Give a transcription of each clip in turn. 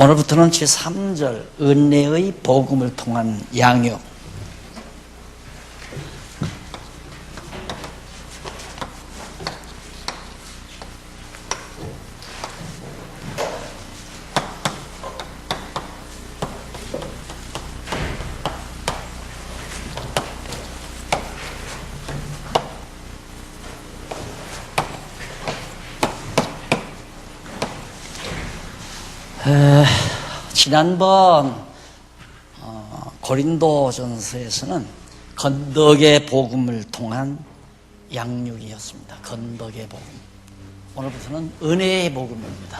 오늘부터는 제3절 은혜의 복음을 통한 양육. 지난번 고린도전서에서는 건덕의 복음을 통한 양육이었습니다. 건덕의 복음. 오늘부터는 은혜의 복음입니다.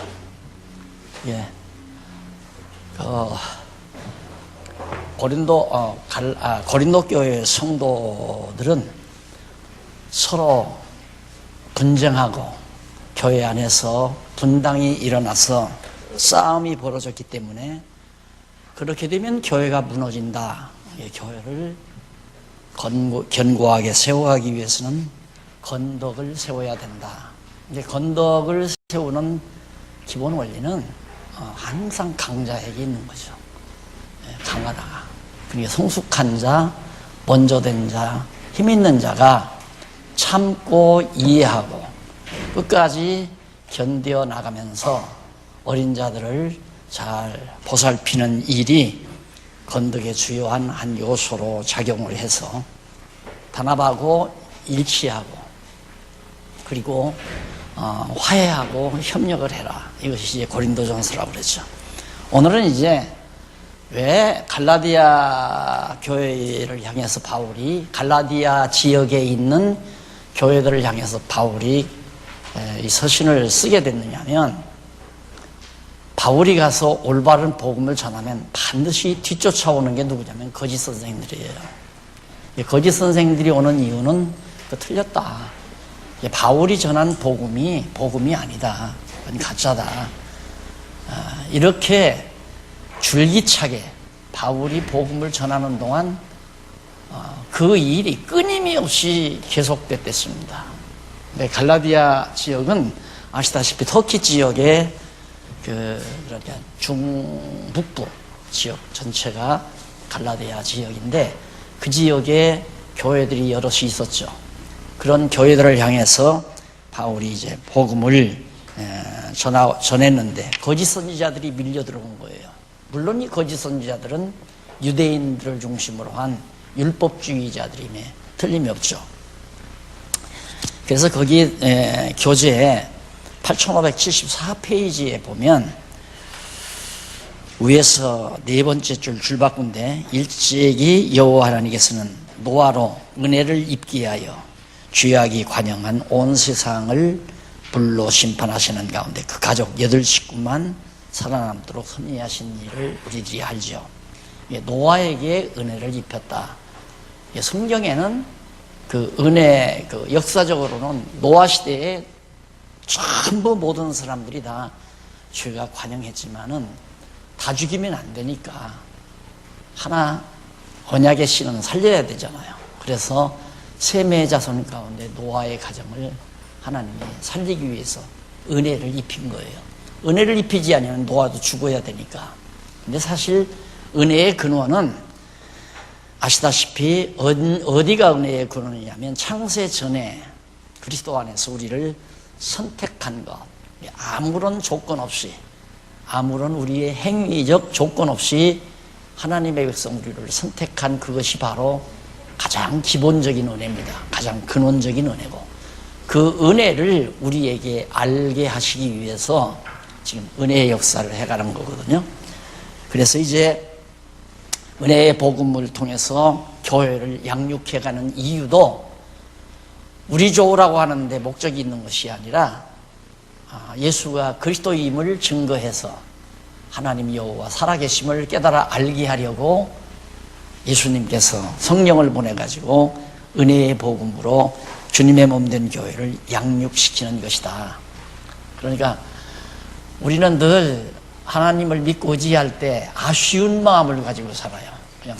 고린도 교회 성도들은 서로 분쟁하고 교회 안에서 분당이 일어나서 싸움이 벌어졌기 때문에 그렇게 되면 교회가 무너진다. 교회를 견고하게 세워가기 위해서는 건덕을 세워야 된다. 이제 건덕을 세우는 기본 원리는 항상 강자에게 있는 거죠. 강하다. 그러니까 성숙한 자, 먼저 된 자, 힘 있는 자가 참고 이해하고 끝까지 견뎌 나가면서 어린 자들을 잘 보살피는 일이 건덕의 주요한 한 요소로 작용을 해서 단합하고 일치하고 그리고 화해하고 협력을 해라. 이것이 이제 고린도전서라고 그랬죠. 오늘은 이제 왜 갈라디아 교회를 향해서 바울이 갈라디아 지역에 있는 교회들을 향해서 바울이 이 서신을 쓰게 됐느냐면 바울이 가서 올바른 복음을 전하면 반드시 뒤쫓아오는 게 누구냐면 거짓 선생님들이에요. 거짓 선생님들이 오는 이유는 틀렸다. 바울이 전한 복음이 아니다. 그건 가짜다. 이렇게 줄기차게 바울이 복음을 전하는 동안 그 일이 끊임없이 계속됐습니다. 갈라디아 지역은 아시다시피 터키 지역에 그러니까 중북부 지역 전체가 갈라디아 지역인데 그 지역에 교회들이 여럿이 있었죠. 그런 교회들을 향해서 바울이 이제 복음을 전했는데 거짓 선지자들이 밀려 들어온 거예요. 물론 이 거짓 선지자들은 유대인들을 중심으로 한 율법주의자들임에 틀림이 없죠. 그래서 거기 교재에 8574페이지에 보면 위에서 네 번째 줄 바꾼데 일찍이 여호와 하나님께서는 노아로 은혜를 입게 하여 죄악이 관영한 온 세상을 불로 심판하시는 가운데 그 가족 8식구만 살아남도록 섭리하신 일을 우리들이 알죠. 노아에게 은혜를 입혔다. 성경에는 그 은혜, 역사적으로는 노아 시대에 전부 모든 사람들이 다 죄가 관영했지만은 다 죽이면 안 되니까 하나 언약의 씨는 살려야 되잖아요. 그래서 셈의 자손 가운데 노아의 가정을 하나님이 살리기 위해서 은혜를 입힌 거예요. 은혜를 입히지 않으면 노아도 죽어야 되니까. 근데 사실 은혜의 근원은 아시다시피 어디가 은혜의 근원이냐면 창세 전에 그리스도 안에서 우리를 선택한 것, 아무런 조건 없이, 아무런 우리의 행위적 조건 없이 하나님의 백성 우리를 선택한 그것이 바로 가장 기본적인 은혜입니다. 가장 근원적인 은혜고 그 은혜를 우리에게 알게 하시기 위해서 지금 은혜의 역사를 해가는 거거든요. 그래서 이제 은혜의 복음을 통해서 교회를 양육해가는 이유도 우리 좋으라고 하는데 목적이 있는 것이 아니라 예수가 그리스도임을 증거해서 하나님 여호와 살아계심을 깨달아 알게 하려고 예수님께서 성령을 보내가지고 은혜의 복음으로 주님의 몸된 교회를 양육시키는 것이다. 그러니까 우리는 늘 하나님을 믿고 의지할 때 아쉬운 마음을 가지고 살아요. 그냥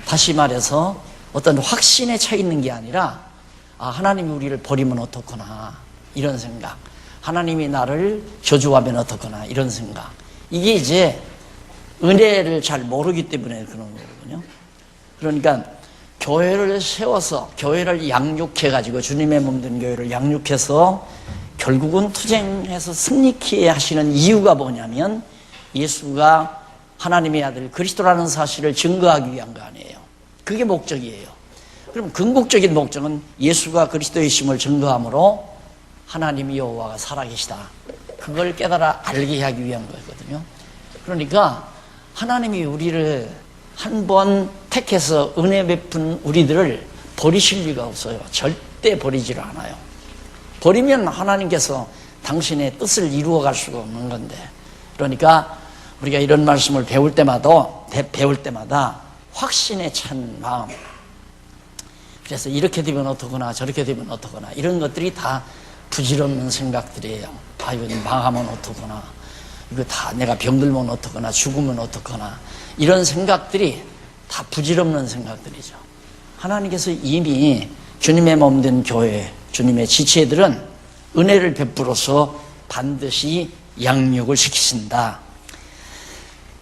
다시 말해서 어떤 확신에 차 있는 게 아니라 하나님이 우리를 버리면 어떡하나 이런 생각, 하나님이 나를 저주하면 어떡하나 이런 생각, 이게 이제 은혜를 잘 모르기 때문에 그런 거거든요. 그러니까 교회를 세워서 교회를 양육해가지고 주님의 몸된 교회를 양육해서 결국은 투쟁해서 승리케 하시는 이유가 뭐냐면 예수가 하나님의 아들 그리스도라는 사실을 증거하기 위한 거 아니에요. 그게 목적이에요. 그럼 궁극적인 목적은 예수가 그리스도의 심을 증거함으로 하나님 여호와가 살아계시다. 그걸 깨달아 알게 하기 위한 거거든요. 그러니까 하나님이 우리를 한 번 택해서 은혜 베푼 우리들을 버리실 리가 없어요. 절대 버리지를 않아요. 버리면 하나님께서 당신의 뜻을 이루어갈 수가 없는 건데, 그러니까 우리가 이런 말씀을 배울 때마다 확신에 찬 마음, 그래서 이렇게 되면 어떡하나 저렇게 되면 어떡하나 이런 것들이 다 부질없는 생각들이에요. 아, 이거 망하면 어떡하나, 이거 다 내가 병들면 어떡하나, 죽으면 어떡하나, 이런 생각들이 다 부질없는 생각들이죠. 하나님께서 이미 주님의 몸된 교회, 주님의 지체들은 은혜를 베풀어서 반드시 양육을 시키신다.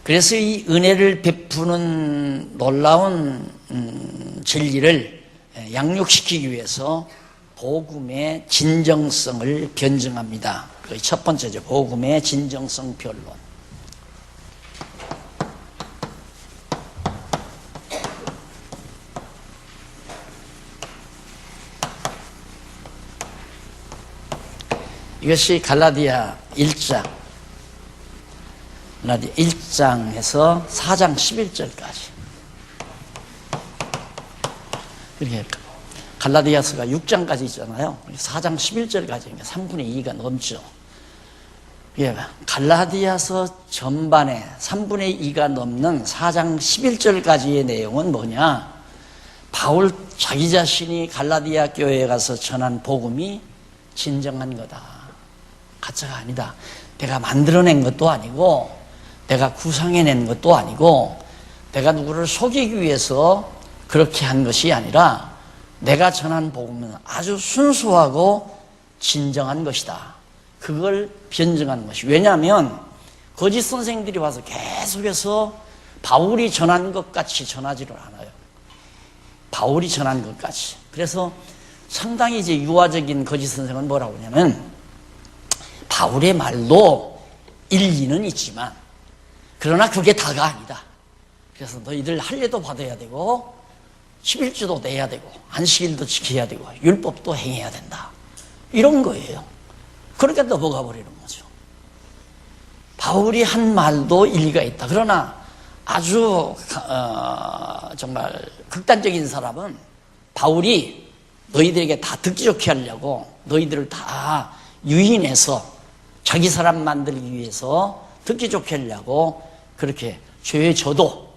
그래서 이 은혜를 베푸는 놀라운 진리를 양육시키기 위해서 복음의 진정성을 변증합니다. 그 첫 번째죠. 복음의 진정성 변론. 이것이 갈라디아 1장, 갈라디아 1장에서 4장 11절까지. 이렇게 갈라디아서가 6장까지 있잖아요. 4장 11절까지 3분의 2가 넘죠. 예, 갈라디아서 전반에 3분의 2가 넘는 4장 11절까지의 내용은 뭐냐? 바울 자기 자신이 갈라디아 교회에 가서 전한 복음이 진정한 거다. 가짜가 아니다. 내가 만들어낸 것도 아니고, 내가 구상해낸 것도 아니고, 내가 누구를 속이기 위해서 그렇게 한 것이 아니라 내가 전한 복음은 아주 순수하고 진정한 것이다. 그걸 변증한 것이. 왜냐하면 거짓 선생들이 와서 계속해서 바울이 전한 것 같이 전하지를 않아요. 바울이 전한 것 같이. 그래서 상당히 이제 유화적인 거짓 선생은 뭐라고 하냐면, 바울의 말도 일리는 있지만 그러나 그게 다가 아니다. 그래서 너희들 할례도 받아야 되고 11주도 내야 되고 안식일도 지켜야 되고 율법도 행해야 된다. 이런 거예요. 그러니까 넘어가 버리는 거죠. 바울이 한 말도 일리가 있다. 그러나 아주 정말 극단적인 사람은 바울이 너희들에게 다 듣기 좋게 하려고 너희들을 다 유인해서 자기 사람 만들기 위해서 듣기 좋게 하려고 그렇게 죄를 져도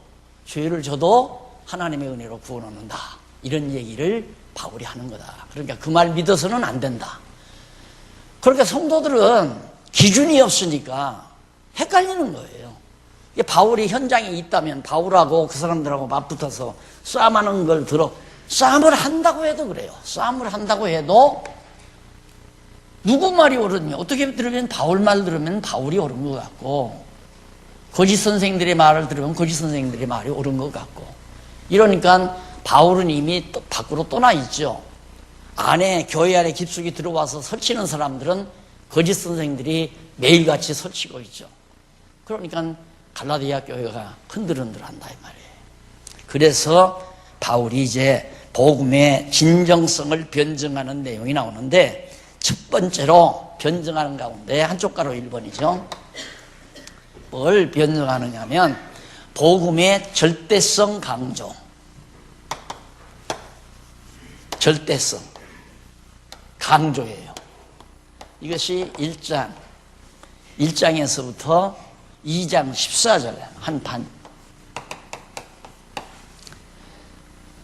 하나님의 은혜로 구원 얻는다. 이런 얘기를 바울이 하는 거다. 그러니까 그 말 믿어서는 안 된다. 그러니까 성도들은 기준이 없으니까 헷갈리는 거예요. 바울이 현장에 있다면 바울하고 그 사람들하고 맞붙어서 싸움하는 걸 싸움을 한다고 해도 그래요. 싸움을 한다고 해도 누구 말이 옳으냐? 어떻게 들으면 바울 말 들으면 바울이 옳은 것 같고, 거짓 선생들의 말을 들으면 거짓 선생들의 말이 옳은 것 같고, 이러니까 바울은 이미 밖으로 떠나 있죠. 교회 안에 깊숙이 들어와서 설치는 사람들은 거짓 선생들이 매일같이 설치고 있죠. 그러니까 갈라디아 교회가 흔들흔들한다 이 말이에요. 그래서 바울이 이제 복음의 진정성을 변증하는 내용이 나오는데, 첫 번째로 변증하는 가운데 한쪽 가로 1번이죠. 뭘 변증하느냐 하면 복음의 절대성 강조. 절대성 강조예요. 이것이 1장에서부터 2장 14절 한 판.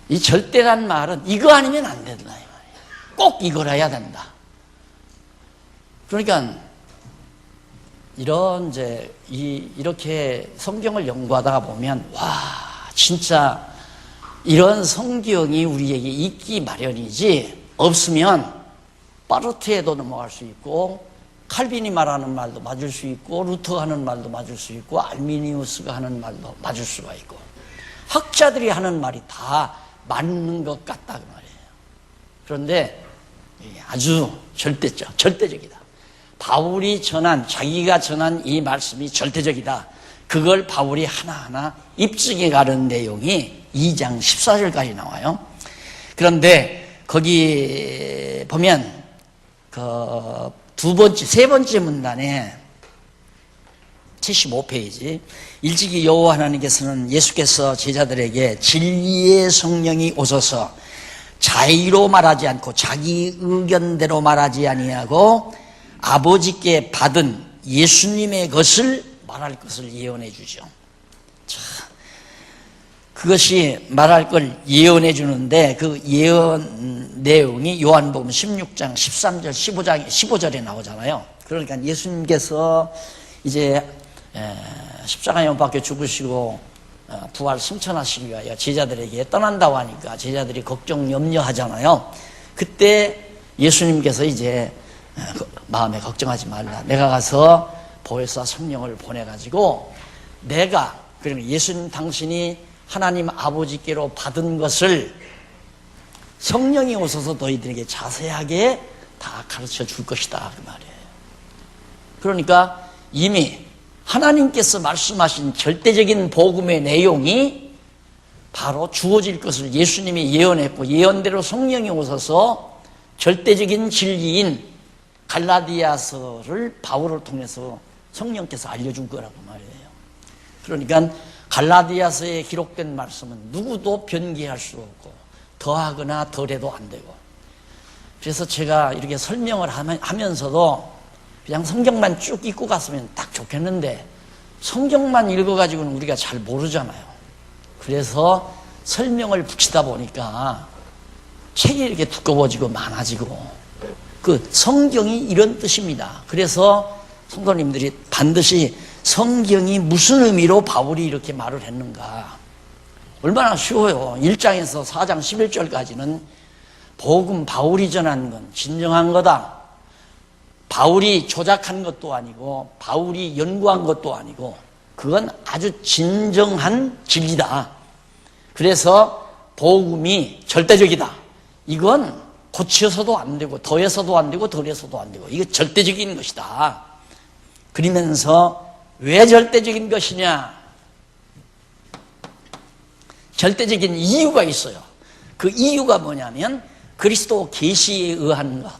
이 절대란 말은 이거 아니면 안 된다 이 말이에요. 꼭 이걸 해야 된다. 그러니까 이렇게 성경을 연구하다가 보면 진짜 이런 성경이 우리에게 있기 마련이지, 없으면 빠르트에도 넘어갈 수 있고 칼빈이 말하는 말도 맞을 수 있고 루터가 하는 말도 맞을 수 있고 알미니우스가 하는 말도 맞을 수가 있고 학자들이 하는 말이 다 맞는 것 같다 그 말이에요. 그런데 아주 절대적이다. 바울이 자기가 전한 이 말씀이 절대적이다. 그걸 바울이 하나하나 입증해 가는 내용이 2장 14절까지 나와요. 그런데 거기 보면 세 번째 문단에 75페이지 일찍이 여호와 하나님께서는 예수께서 제자들에게 진리의 성령이 오셔서 자의로 말하지 않고 자기 의견대로 말하지 아니하고 아버지께 받은 예수님의 것을 말할 것을 예언해 주죠. 자, 그것이 말할 걸 예언해 주는데 그 예언 내용이 요한복음 16장 13절 15절에 나오잖아요. 그러니까 예수님께서 이제 십자가에 못 박혀 죽으시고 부활 승천하시기 위하여 제자들에게 떠난다고 하니까 제자들이 걱정 염려하잖아요. 그때 예수님께서 이제 마음에 걱정하지 말라. 내가 가서 보혜사 성령을 보내가지고 그러니까 예수님 당신이 하나님 아버지께로 받은 것을 성령이 오셔서 너희들에게 자세하게 다 가르쳐 줄 것이다 그 말이에요. 그러니까 이미 하나님께서 말씀하신 절대적인 복음의 내용이 바로 주어질 것을 예수님이 예언했고 예언대로 성령이 오셔서 절대적인 진리인 갈라디아서를 바울을 통해서 성령께서 알려준 거라고 말이에요. 그러니까 갈라디아서에 기록된 말씀은 누구도 변기할 수 없고 더하거나 덜해도 안 되고, 그래서 제가 이렇게 설명을 하면서도 그냥 성경만 쭉 읽고 갔으면 딱 좋겠는데 성경만 읽어가지고는 우리가 잘 모르잖아요. 그래서 설명을 붙이다 보니까 책이 이렇게 두꺼워지고 많아지고, 그 성경이 이런 뜻입니다. 그래서 성도님들이 반드시 성경이 무슨 의미로 바울이 이렇게 말을 했는가, 얼마나 쉬워요. 1장에서 4장 11절까지는 복음 바울이 전한 건 진정한 거다, 바울이 조작한 것도 아니고 바울이 연구한 것도 아니고 그건 아주 진정한 진리다. 그래서 복음이 절대적이다. 이건 고쳐서도 안 되고 더해서도 안 되고 덜해서도 안 되고 이거 절대적인 것이다. 그러면서 왜 절대적인 것이냐, 절대적인 이유가 있어요. 그 이유가 뭐냐면 그리스도 계시에 의한 것.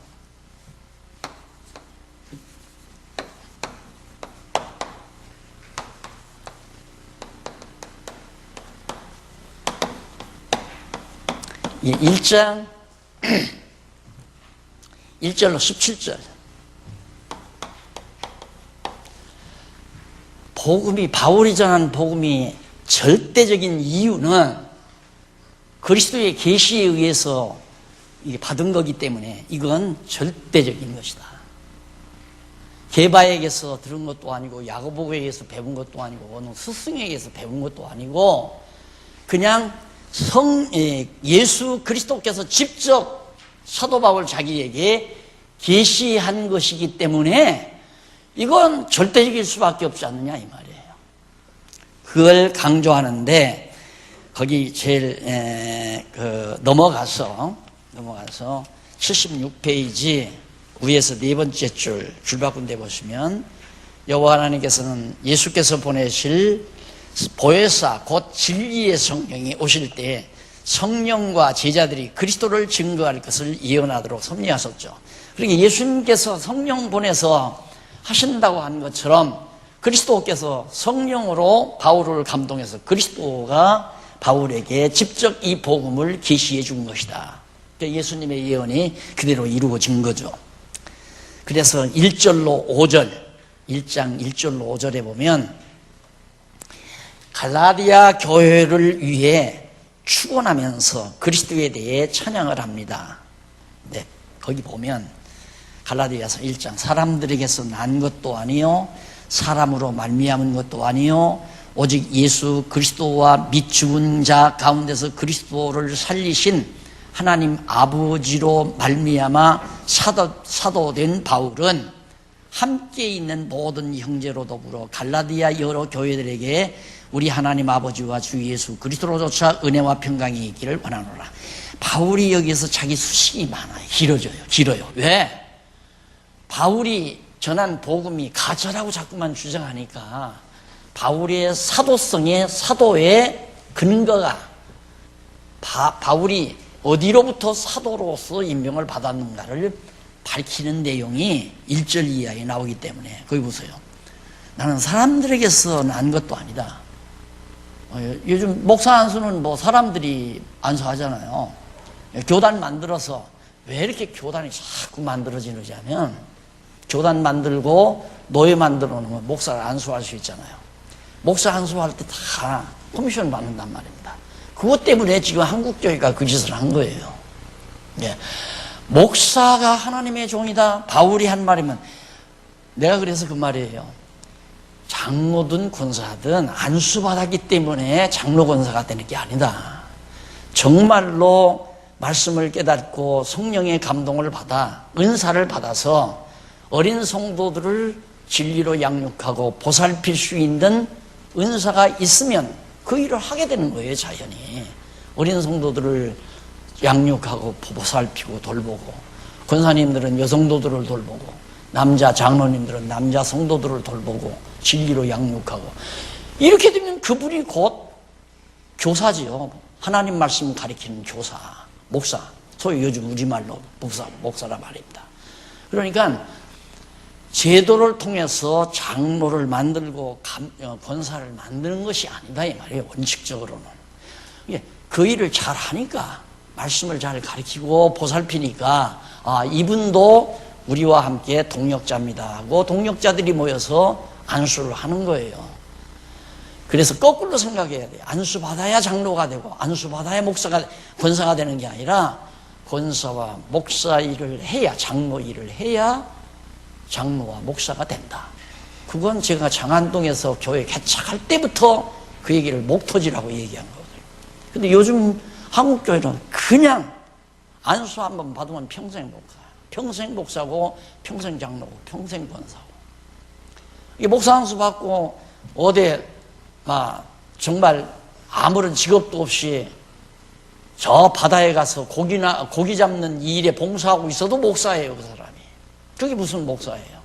이 1장 1절로 17절 바울이 전한 복음이 절대적인 이유는 그리스도의 계시에 의해서 받은 거기 때문에 이건 절대적인 것이다. 게바에게서 들은 것도 아니고 야고보에게서 배운 것도 아니고 어느 스승에게서 배운 것도 아니고 그냥 예수 그리스도께서 직접 사도 바울 자기에게 계시한 것이기 때문에 이건 절대적일 수밖에 없지 않느냐 이 말이에요. 그걸 강조하는데 거기 제일 넘어가서 76페이지 위에서 네 번째 줄 바꾼 데 보시면 여호와 하나님께서는 예수께서 보내실 보혜사 곧 진리의 성령이 오실 때 성령과 제자들이 그리스도를 증거할 것을 예언하도록 섭리하셨죠. 그러니까 예수님께서 성령 보내서 하신다고 한 것처럼 그리스도께서 성령으로 바울을 감동해서 그리스도가 바울에게 직접 이 복음을 계시해 준 것이다. 그러니까 예수님의 예언이 그대로 이루어진 거죠. 그래서 1절로 5절 1장 1절로 5절에 보면 갈라디아 교회를 위해 축원하면서 그리스도에 대해 찬양을 합니다. 네, 거기 보면 갈라디아서 1장 사람들에게서 난 것도 아니요 사람으로 말미암은 것도 아니요 오직 예수 그리스도와 및 죽은 자 가운데서 그리스도를 살리신 하나님 아버지로 말미암아 사도된 바울은 함께 있는 모든 형제로 더불어 갈라디아 여러 교회들에게 우리 하나님 아버지와 주 예수 그리스도로조차 은혜와 평강이 있기를 원하노라. 바울이 여기서 자기 수식이 많아요. 길어요. 왜? 바울이 전한 복음이 가짜라고 자꾸만 주장하니까 바울의 사도의 근거가 바울이 어디로부터 사도로서 임명을 받았는가를 밝히는 내용이 1절 이하에 나오기 때문에 거기 보세요. 나는 사람들에게서 난 것도 아니다. 요즘 목사 안수는 뭐 사람들이 안수하잖아요. 교단 만들어서 왜 이렇게 교단이 자꾸 만들어지는지 하면 교단 만들고 노예 만들어 놓으면 목사를 안수할 수 있잖아요. 목사 안수할 때 다 커미션 받는단 말입니다. 그것 때문에 지금 한국교회가 그 짓을 한 거예요. 예. 목사가 하나님의 종이다. 바울이 한 말이면 내가 그래서 그 말이에요. 장로든 권사든 안수받았기 때문에 장로 권사가 되는 게 아니다. 정말로 말씀을 깨닫고 성령의 감동을 받아 은사를 받아서 어린 성도들을 진리로 양육하고 보살필 수 있는 은사가 있으면 그 일을 하게 되는 거예요. 자연히 어린 성도들을 양육하고 보살피고 돌보고, 권사님들은 여성도들을 돌보고, 남자 장로님들은 남자 성도들을 돌보고 진리로 양육하고, 이렇게 되면 그분이 곧 교사지요. 하나님 말씀 가리키는 교사, 목사, 소위 요즘 우리말로 목사라 말입니다. 그러니까 제도를 통해서 장로를 만들고 권사를 만드는 것이 아니다 이 말이에요. 원칙적으로는 그 일을 잘 하니까, 말씀을 잘 가르치고 보살피니까 이분도 우리와 함께 동역자입니다 하고 동역자들이 모여서 안수를 하는 거예요. 그래서 거꾸로 생각해야 돼요. 안수 받아야 장로가 되고 안수 받아야 권사가 되는 게 아니라 권사와 목사 일을 해야, 장로 일을 해야 장로와 목사가 된다. 그건 제가 장안동에서 교회 개척할 때부터 그 얘기를 목토지라고 얘기한 거거든요. 근데 요즘 한국 교회는 그냥 안수 한번 받으면 평생 목사고 평생 장로고 평생 권사고, 이게 목사 안수 받고 어디 정말 아무런 직업도 없이 저 바다에 가서 고기 잡는 이 일에 봉사하고 있어도 목사예요. 그 사람이. 그게 무슨 목사예요?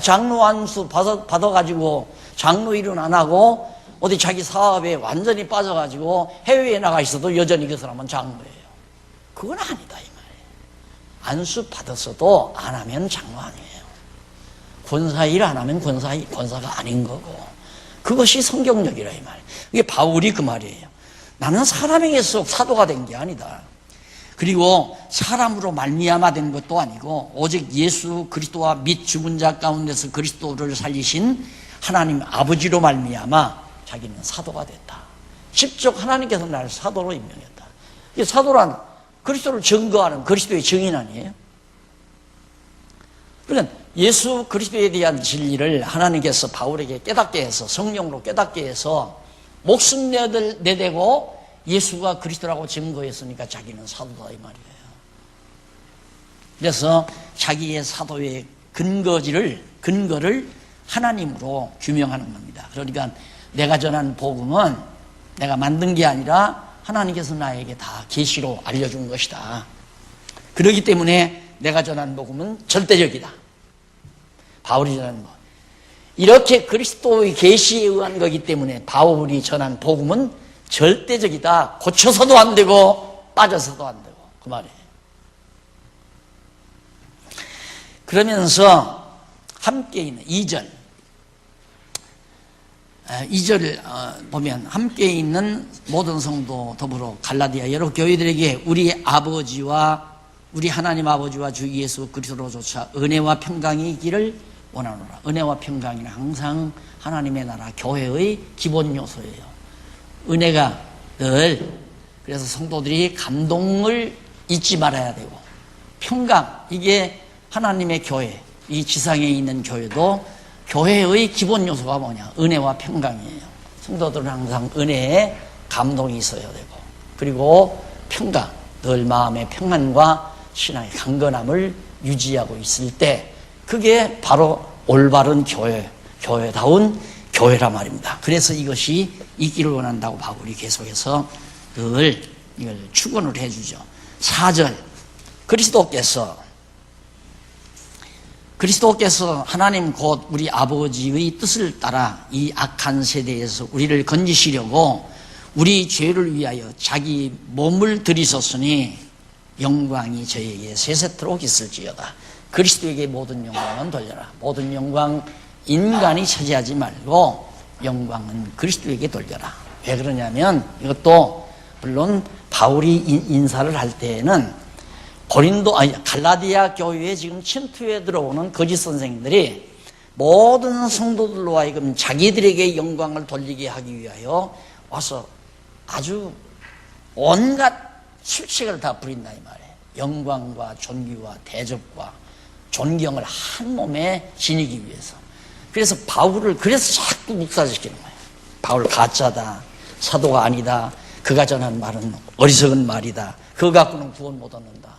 장로 안수 받아가지고 장로 일은 안 하고 어디 자기 사업에 완전히 빠져가지고 해외에 나가 있어도 여전히 그 사람은 장로예요. 그건 아니다 이 말이에요. 안수 받았어도 안 하면 장로 아니에요. 권사 일 안 하면 권사가 아닌 거고, 그것이 성경적이라 이 말이에요. 이게 바울이 그 말이에요. 나는 사람에게서 사도가 된 게 아니다. 그리고 사람으로 말미암아 된 것도 아니고 오직 예수 그리스도와 및 죽은 자 가운데서 그리스도를 살리신 하나님 아버지로 말미암아 자기는 사도가 됐다. 직접 하나님께서 나를 사도로 임명했다. 이 사도란 그리스도를 증거하는 그리스도의 증인 아니에요? 그러니까 예수 그리스도에 대한 진리를 하나님께서 바울에게 깨닫게 해서, 성령으로 깨닫게 해서 목숨 내대고 예수가 그리스도라고 증거했으니까 자기는 사도다 이 말이에요. 그래서 자기의 사도의 근거를 하나님으로 규명하는 겁니다. 그러니까 내가 전한 복음은 내가 만든 게 아니라 하나님께서 나에게 다 계시로 알려준 것이다. 그렇기 때문에 내가 전한 복음은 절대적이다. 바울이 전한 것, 이렇게 그리스도의 계시에 의한 거기 때문에 바울이 전한 복음은 절대적이다. 고쳐서도 안 되고 빠져서도 안 되고, 그 말이에요. 그러면서 함께 있는 2절을 보면 함께 있는 모든 성도 더불어 갈라디아 여러 교회들에게 우리 하나님 아버지와 주 예수 그리스도로조차 은혜와 평강이 있기를 원하노라. 은혜와 평강이는 항상 하나님의 나라 교회의 기본 요소예요. 은혜가 늘, 그래서 성도들이 감동을 잊지 말아야 되고, 평강, 이게 하나님의 교회, 이 지상에 있는 교회도 교회의 기본 요소가 뭐냐? 은혜와 평강이에요. 성도들은 항상 은혜에 감동이 있어야 되고, 그리고 평강, 늘 마음의 평안과 신앙의 강건함을 유지하고 있을 때 그게 바로 올바른 교회다운 교회란 말입니다. 그래서 이것이 있기를 원한다고 바울이 계속해서 늘 이걸 축원을 해주죠. 4절 그리스도께서 하나님 곧 우리 아버지의 뜻을 따라 이 악한 세대에서 우리를 건지시려고 우리 죄를 위하여 자기 몸을 들이셨으니 영광이 저에게 세세토록 있을지어다. 그리스도에게 모든 영광은 돌려라. 모든 영광 인간이 차지하지 말고 영광은 그리스도에게 돌려라. 왜 그러냐면 이것도 물론 바울이 인사를 할 때에는 갈라디아 교회에 지금 침투해 들어오는 거짓 선생님들이 모든 성도들로 하여금 자기들에게 영광을 돌리게 하기 위하여 와서 아주 온갖 술책을 다 부린다 이 말이에요. 영광과 존귀와 대접과 존경을 한 몸에 지니기 위해서. 그래서 바울을 그래서 자꾸 묵살시키는 거예요. 바울 가짜다, 사도가 아니다, 그가 전한 말은 어리석은 말이다, 그거 갖고는 구원 못 얻는다.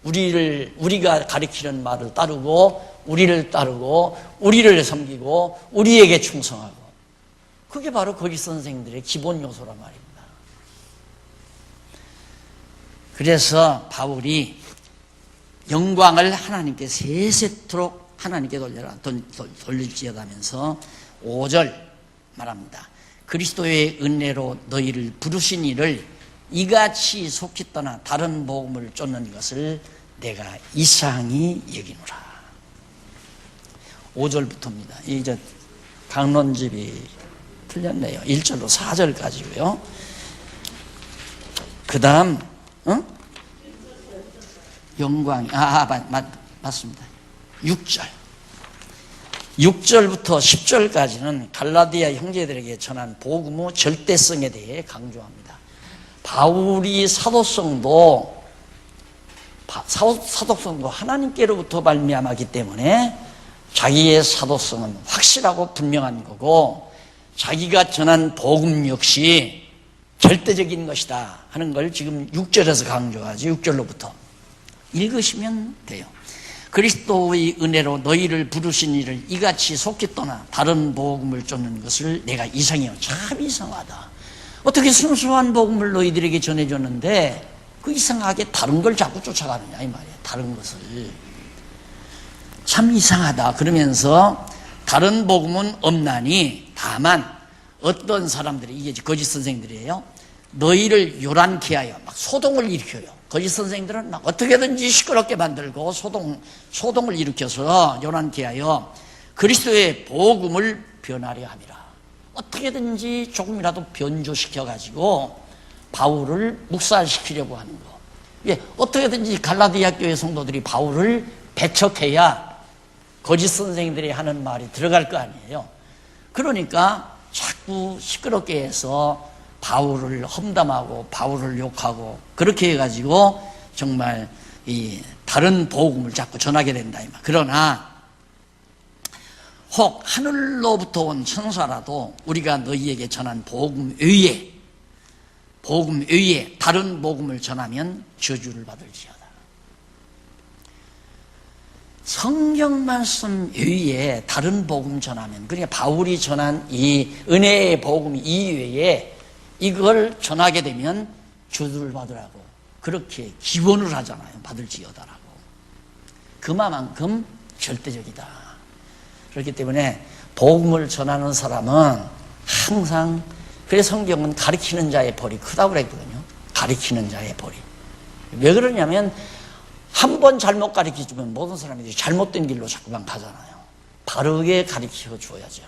우리가 가리키는 말을 따르고 우리를 섬기고 우리에게 충성하고, 그게 바로 거짓 선생들의 기본 요소란 말입니다. 그래서 바울이 영광을 하나님께 세세토록 하나님께 돌릴지어다면서 5절 말합니다. 그리스도의 은혜로 너희를 부르신 이를 이같이 속히 떠나 다른 복음을 쫓는 것을 내가 이상히 여기노라. 5절부터입니다. 이제 강론집이 틀렸네요. 1절로 4절까지고요. 그 다음 영광이 맞습니다. 6절부터 10절까지는 갈라디아 형제들에게 전한 복음의 절대성에 대해 강조합니다. 바울이 사도성도 하나님께로부터 말미암았기 때문에 자기의 사도성은 확실하고 분명한 거고, 자기가 전한 복음 역시 절대적인 것이다 하는 걸 지금 6절에서 강조하죠. 6절로부터 읽으시면 돼요. 그리스도의 은혜로 너희를 부르신 이를 이같이 속히 떠나 다른 복음을 쫓는 것을 내가 이상해요. 참 이상하다. 어떻게 순수한 복음을 너희들에게 전해줬는데 그 이상하게 다른 걸 자꾸 쫓아가느냐 이 말이에요. 다른 것을. 참 이상하다. 그러면서 다른 복음은 없나니 다만 어떤 사람들이, 이게 거짓 선생들이에요, 너희를 요란케 하여 막 소동을 일으켜요. 거짓 선생들은 막 어떻게든지 시끄럽게 만들고 소동을 일으켜서 요란케 하여 그리스도의 복음을 변하려 함이라. 어떻게든지 조금이라도 변조시켜가지고 바울을 묵살시키려고 하는 거. 예, 어떻게든지 갈라디아 교회 성도들이 바울을 배척해야 거짓 선생들이 하는 말이 들어갈 거 아니에요. 그러니까 자꾸 시끄럽게 해서 바울을 험담하고 바울을 욕하고 그렇게 해가지고 정말 이 다른 복음을 자꾸 전하게 된다 이 말. 그러나 혹 하늘로부터 온 천사라도 우리가 너희에게 전한 복음 외에 다른 복음을 전하면 저주를 받을지어다. 성경 말씀 외에 다른 복음 전하면, 그러니까 바울이 전한 이 은혜의 복음 이외에 이걸 전하게 되면 저주를 받으라고 그렇게 기원을 하잖아요. 받을지어다라고. 그만큼 절대적이다. 그렇기 때문에 복음을 전하는 사람은 항상, 그래서 성경은 가리키는 자의 벌이 크다고 그랬거든요. 가리키는 자의 벌이. 왜 그러냐면 한 번 잘못 가리켜주면 모든 사람들이 잘못된 길로 자꾸만 가잖아요. 바르게 가리켜 주어야죠.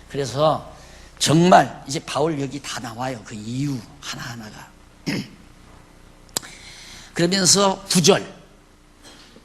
그래서 정말 이제 바울 여기 다 나와요. 그 이유 하나하나가. 그러면서 9절,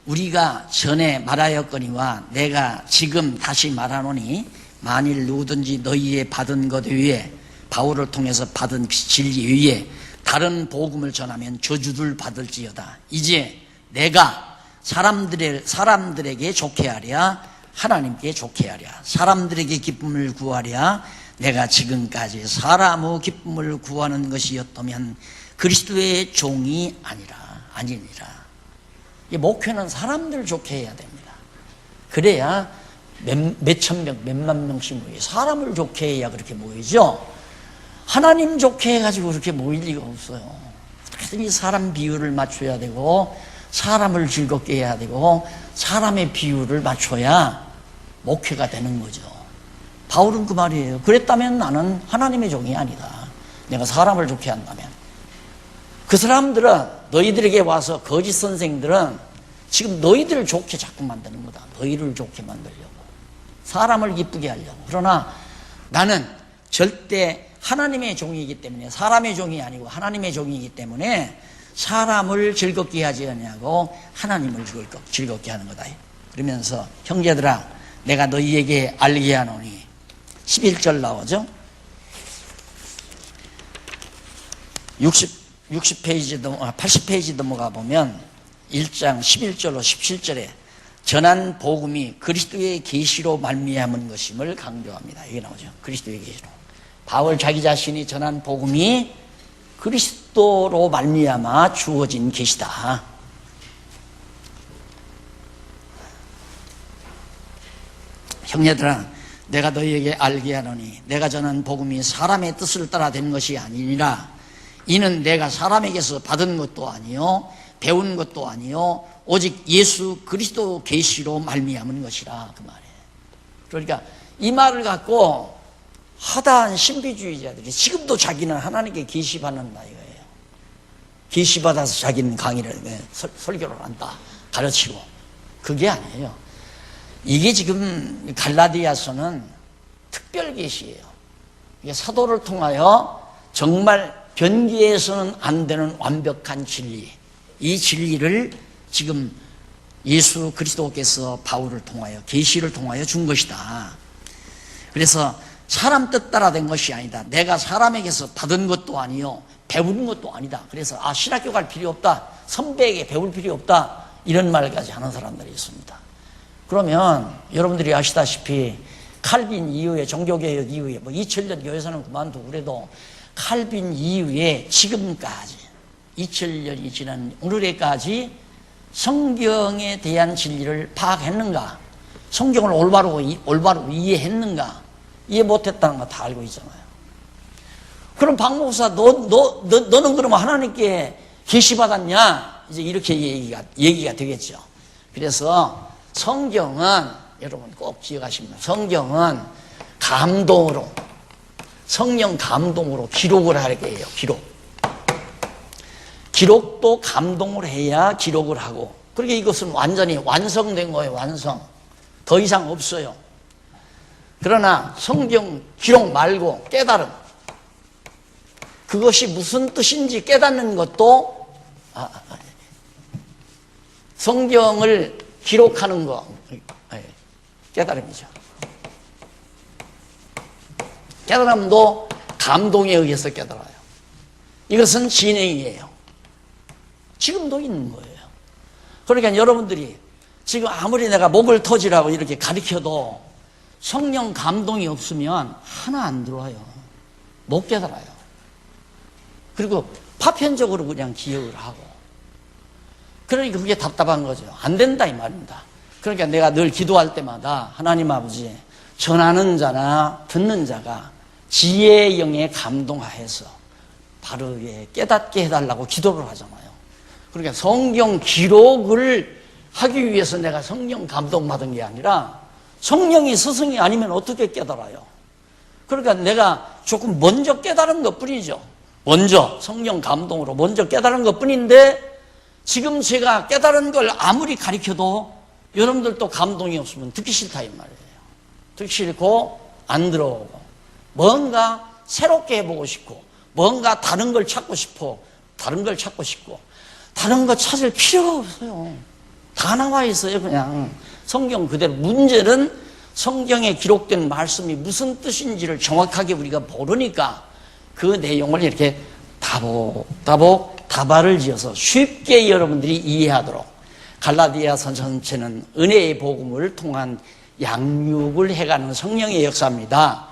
우리가 전에 말하였거니와 내가 지금 다시 말하노니 만일 누구든지 너희의 받은 것 외에, 바울을 통해서 받은 진리 외에 다른 복음을 전하면 저주를 받을지어다. 이제 내가 사람들에게 좋게 하랴 하나님께 좋게 하랴, 사람들에게 기쁨을 구하랴 내가 지금까지 사람의 기쁨을 구하는 것이었다면 그리스도의 종이 아니니라. 이 목회는 사람들 좋게 해야 됩니다. 그래야 몇천 명, 몇만 명씩 모이죠. 사람을 좋게 해야 그렇게 모이죠. 하나님 좋게 해가지고 그렇게 모일 리가 없어요. 어떻게든 사람 비율을 맞춰야 되고, 사람을 즐겁게 해야 되고, 사람의 비율을 맞춰야 목회가 되는 거죠. 바울은 그 말이에요. 그랬다면 나는 하나님의 종이 아니다. 내가 사람을 좋게 한다면. 그 사람들은, 너희들에게 와서 거짓 선생들은 지금 너희들을 좋게 자꾸 만드는 거다. 너희를 좋게 만들려고. 사람을 기쁘게 하려고. 그러나 나는 절대 하나님의 종이기 때문에, 사람의 종이 아니고 하나님의 종이기 때문에 사람을 즐겁게 하지 않냐고 하나님을 즐겁게 하는 거다. 그러면서 형제들아, 내가 너희에게 알게 하노니, 11절 나오죠? 80페이지 넘어가 보면 1장 11절로 17절에 전한 복음이 그리스도의 계시로 말미암은 것임을 강조합니다. 이게 나오죠. 그리스도의 계시로. 바울 자기 자신이 전한 복음이 그리스도로 말미암아 주어진 계시다. 형제들아, 내가 너희에게 알게 하노니 내가 전한 복음이 사람의 뜻을 따라 된 것이 아니니라. 이는 내가 사람에게서 받은 것도 아니요 배운 것도 아니요 오직 예수 그리스도 계시로 말미암은 것이라. 그 말이에요. 그러니까 이 말을 갖고 하다한 신비주의자들이 지금도 자기는 하나님께 계시받는다 이거예요. 계시받아서 자기는 강의를 설교를 한다, 가르치고. 그게 아니에요. 이게 지금 갈라디아서는 특별 계시예요. 이게 사도를 통하여 정말 변기에서는 안 되는 완벽한 진리, 이 진리를 지금 예수 그리스도께서 바울을 통하여, 계시를 통하여 준 것이다. 그래서 사람 뜻 따라 된 것이 아니다. 내가 사람에게서 받은 것도 아니요 배운 것도 아니다. 그래서 신학교 갈 필요 없다, 선배에게 배울 필요 없다, 이런 말까지 하는 사람들이 있습니다. 그러면 여러분들이 아시다시피 칼빈 이후에, 종교개혁 이후에 2000년 교회사는 그만두고 그래도 칼빈 이후에 지금까지 2000년이 지난 오늘에까지 성경에 대한 진리를 파악했는가? 성경을 올바로 이해했는가? 이해 못했다는 거 다 알고 있잖아요. 그럼 박 목사, 너는 그러면 하나님께 계시받았냐? 이제 이렇게 얘기가 되겠죠. 그래서 성경은, 여러분 꼭 기억하십니다. 성경은 감동으로, 성령 감동으로 기록을 하게 해요. 기록도 감동을 해야 기록을 하고. 그러니까 이것은 완전히 완성된 거예요. 완성. 더 이상 없어요. 그러나 성경 기록 말고 깨달음, 그것이 무슨 뜻인지 깨닫는 것도 성경을 기록하는 거 깨달음이죠. 깨달음도 감동에 의해서 깨달아요. 이것은 진행이에요. 지금도 있는 거예요. 그러니까 여러분들이 지금 아무리 내가 목을 터지라고 이렇게 가르쳐도 성령 감동이 없으면 하나 안 들어와요. 못 깨달아요. 그리고 파편적으로 그냥 기억을 하고. 그러니까 그게 답답한 거죠. 안 된다 이 말입니다. 그러니까 내가 늘 기도할 때마다 하나님 아버지, 전하는 자나 듣는 자가 지혜의 영에 감동하여서 바르게 깨닫게 해달라고 기도를 하잖아요. 그러니까 성경 기록을 하기 위해서 내가 성령 감동받은 게 아니라 성령이 스승이 아니면 어떻게 깨달아요? 그러니까 내가 조금 먼저 깨달은 것 뿐이죠. 먼저 성령 감동으로 먼저 깨달은 것 뿐인데, 지금 제가 깨달은 걸 아무리 가르쳐도 여러분들도 감동이 없으면 듣기 싫다 이 말이에요. 듣기 싫고 안 들어오고, 뭔가 새롭게 해보고 싶고, 뭔가 다른 걸 찾고 싶고, 다른 거 찾을 필요가 없어요. 다 나와 있어요. 그냥 성경 그대로. 문제는 성경에 기록된 말씀이 무슨 뜻인지를 정확하게 우리가 모르니까 그 내용을 이렇게 다발을 지어서 쉽게 여러분들이 이해하도록, 갈라디아서 전체는 은혜의 복음을 통한 양육을 해가는 성령의 역사입니다.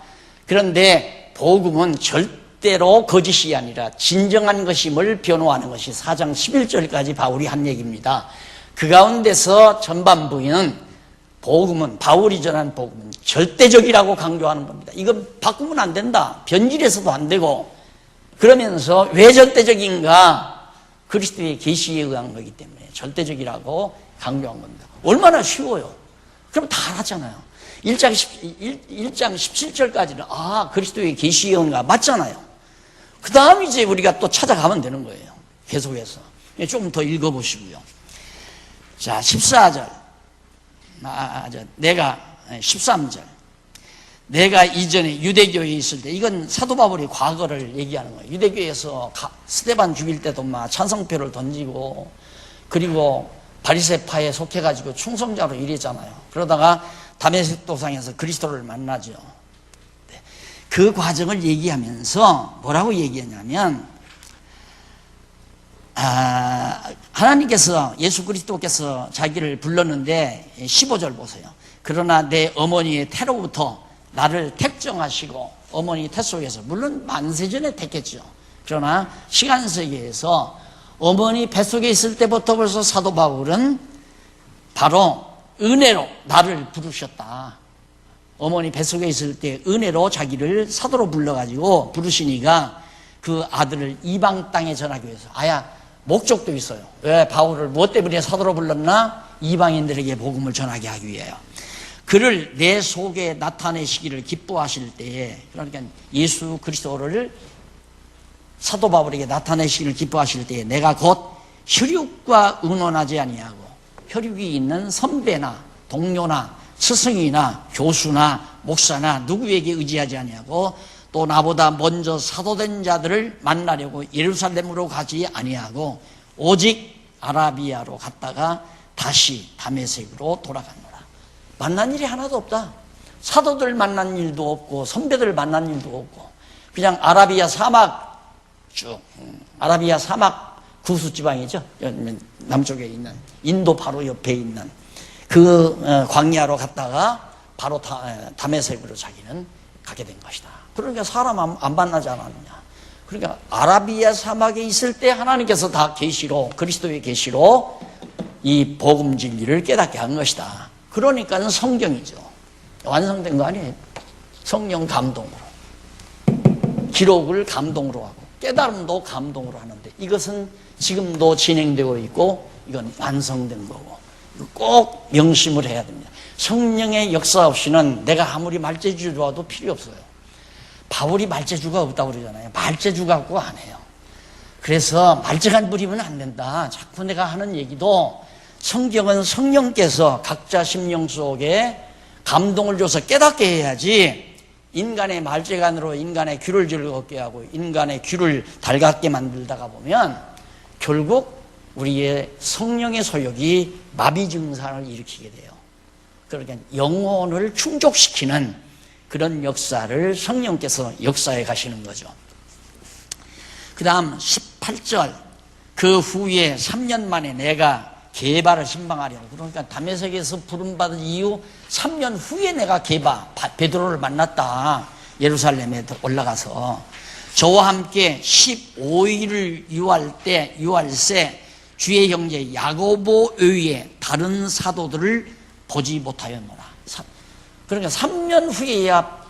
그런데 복음은 절대로 거짓이 아니라 진정한 것임을 변호하는 것이 4장 11절까지 바울이 한 얘기입니다. 그 가운데서 전반부에는 복음은, 바울이 전한 복음은 절대적이라고 강조하는 겁니다. 이건 바꾸면 안 된다. 변질해서도 안 되고. 그러면서 왜 절대적인가? 그리스도의 계시에 의한 거기 때문에 절대적이라고 강조한 겁니다. 얼마나 쉬워요. 그럼 다 알았잖아요. 1장 17절까지는 그리스도의 계시에 의한가 맞잖아요. 그 다음 이제 우리가 또 찾아가면 되는 거예요. 계속해서. 좀 더 읽어보시고요. 자, 14절. 13절. 내가 이전에 유대교에 있을 때, 이건 사도 바울이 과거를 얘기하는 거예요. 유대교에서 스데반 죽일 때도 막 찬성표를 던지고, 그리고 바리새파에 속해가지고 충성자로 일했잖아요. 그러다가 다메섹 도상에서 그리스도를 만나죠. 그 과정을 얘기하면서 뭐라고 얘기했냐면, 하나님께서, 예수 그리스도께서 자기를 불렀는데 15절 보세요. 그러나 내 어머니의 태로부터 나를 택정하시고, 어머니 태 속에서, 물론 만세전에 택했죠. 그러나 시간 세계에서 어머니 뱃속에 있을 때부터 벌써 사도 바울은 바로 은혜로 나를 부르셨다. 어머니 뱃속에 있을 때 은혜로 자기를 사도로 불러가지고 부르시니까 그 아들을 이방 땅에 전하기 위해서. 목적도 있어요. 왜 바울을 무엇 때문에 사도로 불렀나? 이방인들에게 복음을 전하게 하기 위해요. 그를 내 속에 나타내시기를 기뻐하실 때에, 그러니까 예수 그리스도를 사도 바울에게 나타내시기를 기뻐하실 때에 내가 곧 혈육과 의논하지 아니하고, 혈육이 있는 선배나 동료나 스승이나 교수나 목사나 누구에게 의지하지 아니하고, 또 나보다 먼저 사도된 자들을 만나려고 예루살렘으로 가지 아니하고 오직 아라비아로 갔다가 다시 다메섹으로 돌아갔노라. 만난 일이 하나도 없다. 사도들 만난 일도 없고 선배들 만난 일도 없고, 그냥 아라비아 사막 아라비아 사막 구수지방이죠. 남쪽에 있는, 인도 바로 옆에 있는 그 광야로 갔다가 바로 다메섹으로 자기는 가게 된 것이다. 그러니까 사람 안 만나지 않았느냐. 그러니까 아라비아 사막에 있을 때 하나님께서 다 계시로, 그리스도의 계시로 이 복음 진리를 깨닫게 한 것이다. 그러니까 성경이죠. 완성된 거 아니에요. 성령 감동으로, 기록을 감동으로 하고 깨달음도 감동으로 하는데, 이것은 지금도 진행되고 있고 이건 완성된 거고, 꼭 명심을 해야 됩니다. 성령의 역사 없이는 내가 아무리 말재주 좋아도 필요 없어요. 바울이 말재주가 없다고 그러잖아요. 말재주 갖고 안 해요. 그래서 말재간 부리면 안 된다. 자꾸 내가 하는 얘기도, 성경은 성령께서 각자 심령 속에 감동을 줘서 깨닫게 해야지, 인간의 말재간으로 인간의 귀를 즐겁게 하고 인간의 귀를 달갑게 만들다가 보면 결국 우리의 성령의 소욕이 마비 증상을 일으키게 돼요. 그러니까 영혼을 충족시키는 그런 역사를 성령께서 역사해 가시는 거죠. 그 다음 18절. 그 후에 3년 만에 내가 게바를 신방하려고. 그러니까 다메섹에서 부름받은 이후 3년 후에 내가 베드로를 만났다. 예루살렘에 올라가서 저와 함께 15일을 유할세 주의 형제 야고보 외에 다른 사도들을 보지 못하였노라. 그러니까 3년 후에야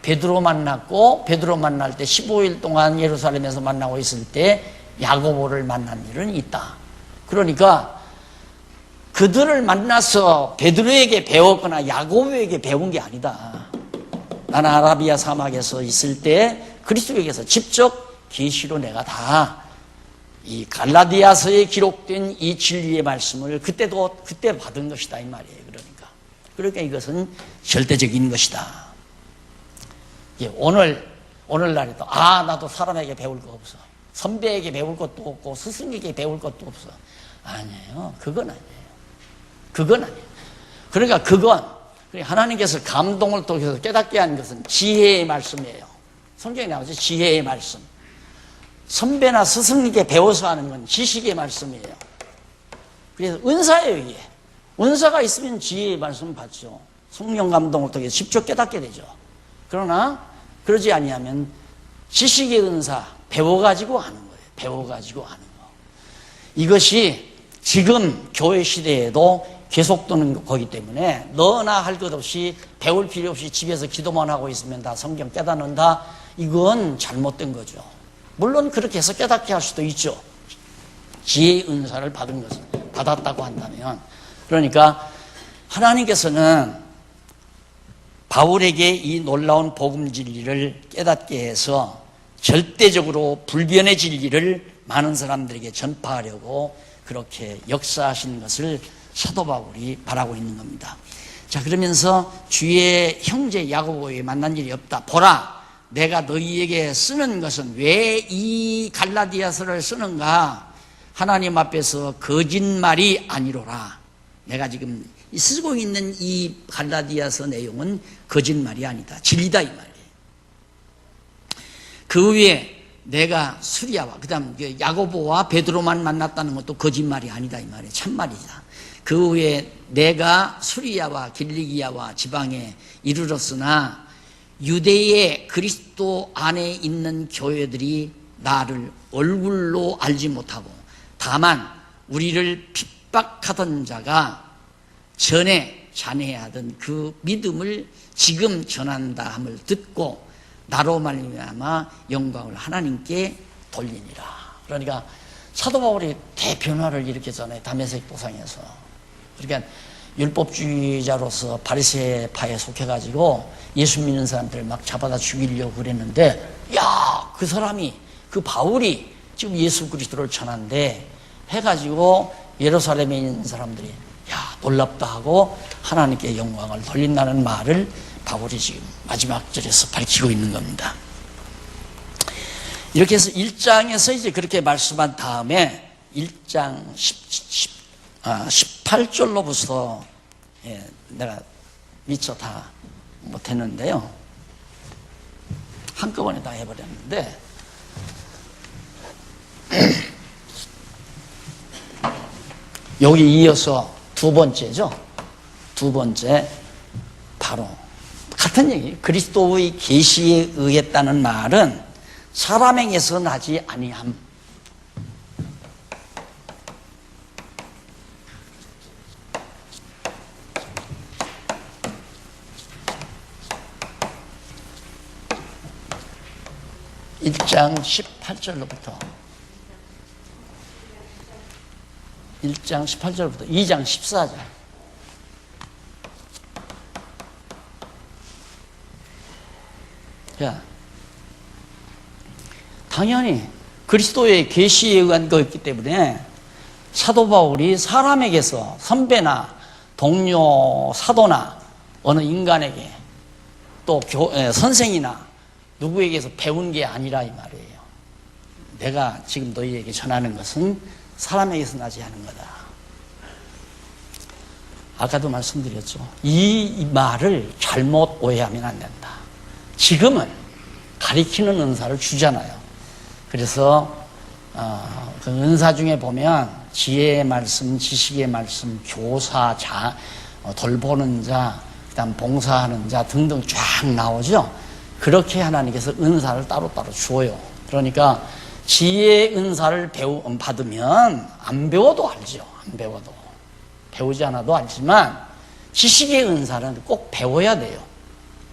베드로 만났고, 베드로 만날 때 15일 동안 예루살렘에서 만나고 있을 때 야고보를 만난 일은 있다. 그러니까 그들을 만나서 베드로에게 배웠거나 야고보에게 배운 게 아니다. 나는 아라비아 사막에서 있을 때 그리스도에게서 직접 계시로 내가 다 이 갈라디아서에 기록된 이 진리의 말씀을 그때 받은 것이다, 이 말이에요. 그러니까 이것은 절대적인 것이다. 오늘날에도 나도 사람에게 배울 거 없어, 선배에게 배울 것도 없고 스승에게 배울 것도 없어. 아니에요. 그건 아니에요. 그러니까 하나님께서 감동을 통해서 깨닫게 한 것은 지혜의 말씀이에요. 성경에 나오죠. 지혜의 말씀. 선배나 스승에게 배워서 하는 건 지식의 말씀이에요. 그래서 은사예요, 이게. 은사가 있으면 지혜의 말씀을 받죠. 성령 감동을 통해서 직접 깨닫게 되죠. 그러나 그러지 아니하면 지식의 은사, 배워가지고 하는 거예요. 배워가지고 하는 거. 이것이 지금 교회 시대에도 계속 도는 거기 때문에 너나 할 것 없이 배울 필요 없이 집에서 기도만 하고 있으면 다 성경 깨닫는다. 이건 잘못된 거죠. 물론 그렇게 해서 깨닫게 할 수도 있죠. 지혜의 은사를 받은 것은 받았다고 한다면. 그러니까 하나님께서는 바울에게 이 놀라운 복음 진리를 깨닫게 해서 절대적으로 불변의 진리를 많은 사람들에게 전파하려고 그렇게 역사하시는 것을 사도 바울이 바라고 있는 겁니다. 자, 그러면서 주의 형제 야고보에 만난 일이 없다. 보라, 내가 너희에게 쓰는 것은 왜 이 갈라디아서를 쓰는가? 하나님 앞에서 거짓말이 아니로라. 내가 지금 쓰고 있는 이 갈라디아서 내용은 거짓말이 아니다. 진리다 이 말이에요. 그 위에 내가 수리아와 그다음 야고보와 베드로만 만났다는 것도 거짓말이 아니다 이 말이에요. 참말이다. 그 후에 내가 수리아와 길리기아와 지방에 이르렀으나 유대의 그리스도 안에 있는 교회들이 나를 얼굴로 알지 못하고 다만 우리를 핍박하던 자가 전에 잔해하던 그 믿음을 지금 전한다 함을 듣고 나로 말미암아 영광을 하나님께 돌리니라. 그러니까 사도 바울이 대변화를 일으켰잖아요. 다메섹 도상에서. 그러니까 율법주의자로서 바리새파에 속해가지고 예수 믿는 사람들을 막 잡아다 죽이려고 그랬는데, 야, 그 사람이, 그 바울이 지금 예수 그리스도를 전한데 해가지고 예루살렘에 있는 사람들이 야, 놀랍다 하고 하나님께 영광을 돌린다는 말을 바울이 지금 마지막 절에서 밝히고 있는 겁니다. 이렇게 해서 1장에서 이제 그렇게 말씀한 다음에 1장 18절로부터 내가 미처 다 못했는데요. 한꺼번에 다 해버렸는데 여기 이어서 두 번째죠. 두 번째 바로 같은 얘기. 그리스도의 계시에 의했다는 말은 사람에게서 나지 아니함. (1장 18절로부터) 1장 18절부터 2장 14절. 자, 당연히 그리스도의 계시에 의한 거였기 때문에 사도 바울이 사람에게서 선배나 동료 사도나 어느 인간에게 또 선생이나 누구에게서 배운 게 아니라 이 말이에요. 내가 지금 너희에게 전하는 것은 사람에게서 나지 않은 거다. 아까도 말씀드렸죠. 이 말을 잘못 오해하면 안 된다. 지금은 가리키는 은사를 주잖아요. 그래서 그 은사 중에 보면 지혜의 말씀, 지식의 말씀, 교사, 돌보는 자, 그다음 봉사하는 자 등등 쫙 나오죠. 그렇게 하나님께서 은사를 따로따로 주어요. 그러니까 지혜의 은사를 받으면 안 배워도 알죠. 안 배워도. 배우지 않아도 알지만 지식의 은사는 꼭 배워야 돼요.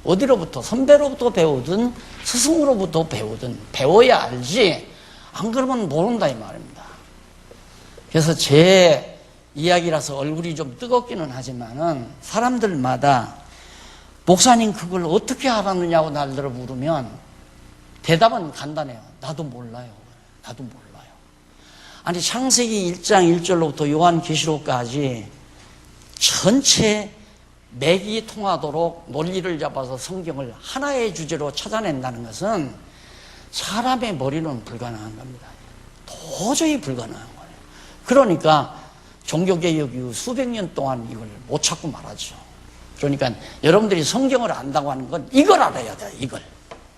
어디로부터, 선배로부터 배우든 스승으로부터 배우든 배워야 알지, 안 그러면 모른다 이 말입니다. 그래서 제 이야기라서 얼굴이 좀 뜨겁기는 하지만은 사람들마다 목사님 그걸 어떻게 알았느냐고 날들어 물으면 대답은 간단해요. 나도 몰라요. 나도 몰라요. 아니 창세기 1장 1절로부터 요한계시록까지 전체 맥이 통하도록 논리를 잡아서 성경을 하나의 주제로 찾아낸다는 것은 사람의 머리는 불가능한 겁니다. 도저히 불가능한 거예요. 그러니까 종교개혁 이후 수백 년 동안 이걸 못 찾고 말하죠. 그러니까 여러분들이 성경을 안다고 하는 건 이걸 알아야 돼요.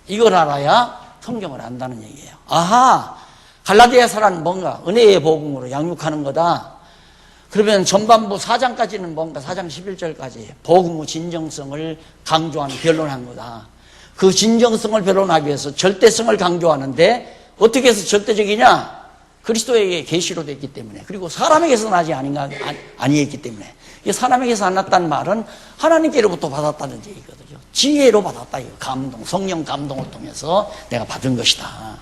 이걸 알아야 성경을 안다는 얘기예요. 아하, 갈라디아서란 뭔가 은혜의 복음으로 양육하는 거다. 그러면 전반부 4장까지는 뭔가 4장 11절까지 복음의 진정성을 강조하는 변론한 거다. 그 진정성을 변론하기 위해서 절대성을 강조하는데 어떻게 해서 절대적이냐? 그리스도에게 계시로 됐기 때문에, 그리고 사람에게서 나지 아니했기 때문에. 이 사람에게서 안 났다는 말은 하나님께로부터 받았다는 얘기거든요. 지혜로 받았다. 이거 감동, 성령 감동을 통해서 내가 받은 것이다.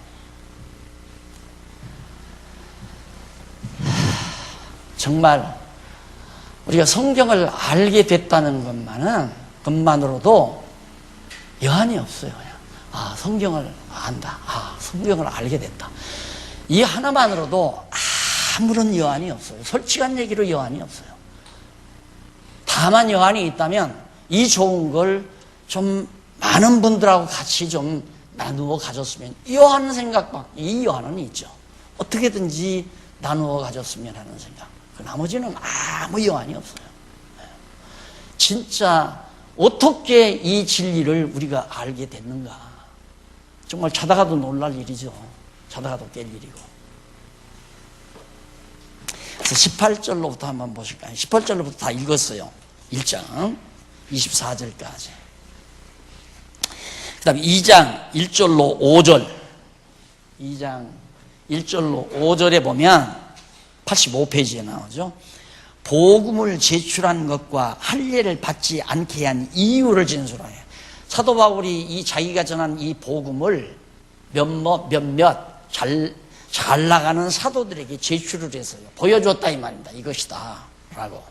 정말 우리가 성경을 알게 됐다는 것만으로도 여한이 없어요. 그냥 성경을 안다. 성경을 알게 됐다. 이 하나만으로도 아무런 여한이 없어요. 솔직한 얘기로 여한이 없어요. 다만 여한이 있다면 이 좋은 걸 좀 많은 분들하고 같이 좀 나누어 가졌으면, 여한 생각밖에, 이 여한은 있죠. 어떻게든지 나누어 가졌으면 하는 생각. 나머지는 아무 여한이 없어요. 진짜 어떻게 이 진리를 우리가 알게 됐는가. 정말 자다가도 놀랄 일이죠. 자다가도 깰 일이고. 그래서 18절로부터 한번 보실까요? 18절로부터 다 읽었어요. 1장 24절까지. 그 다음에 2장 1절로 5절. 2장 1절로 5절에 보면 85페이지에 나오죠. 복음을 제출한 것과 할례를 받지 않게 한 이유를 진술하여. 사도 바울이 이 자기가 전한 이 복음을 몇몇 잘 나가는 사도들에게 제출을 했어요. 보여줬다 이 말입니다. 이것이다 라고.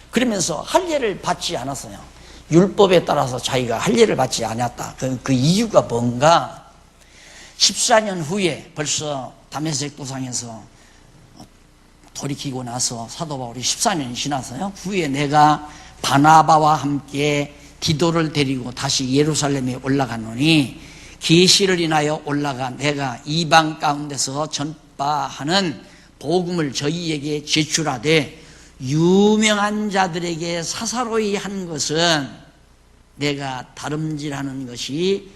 그러면서 할례를 받지 않았어요. 율법에 따라서 자기가 할례를 받지 않았다. 그 이유가 뭔가? 14년 후에 벌써 다메섹 도상에서 돌이키고 나서 사도 바울이 14년이 지나서요. 후에 내가 바나바와 함께 디도를 데리고 다시 예루살렘에 올라가노니 계시를 인하여 올라가 내가 이방 가운데서 전파하는 복음을 저희에게 제출하되 유명한 자들에게 사사로이 한 것은 내가 다름질하는 것이나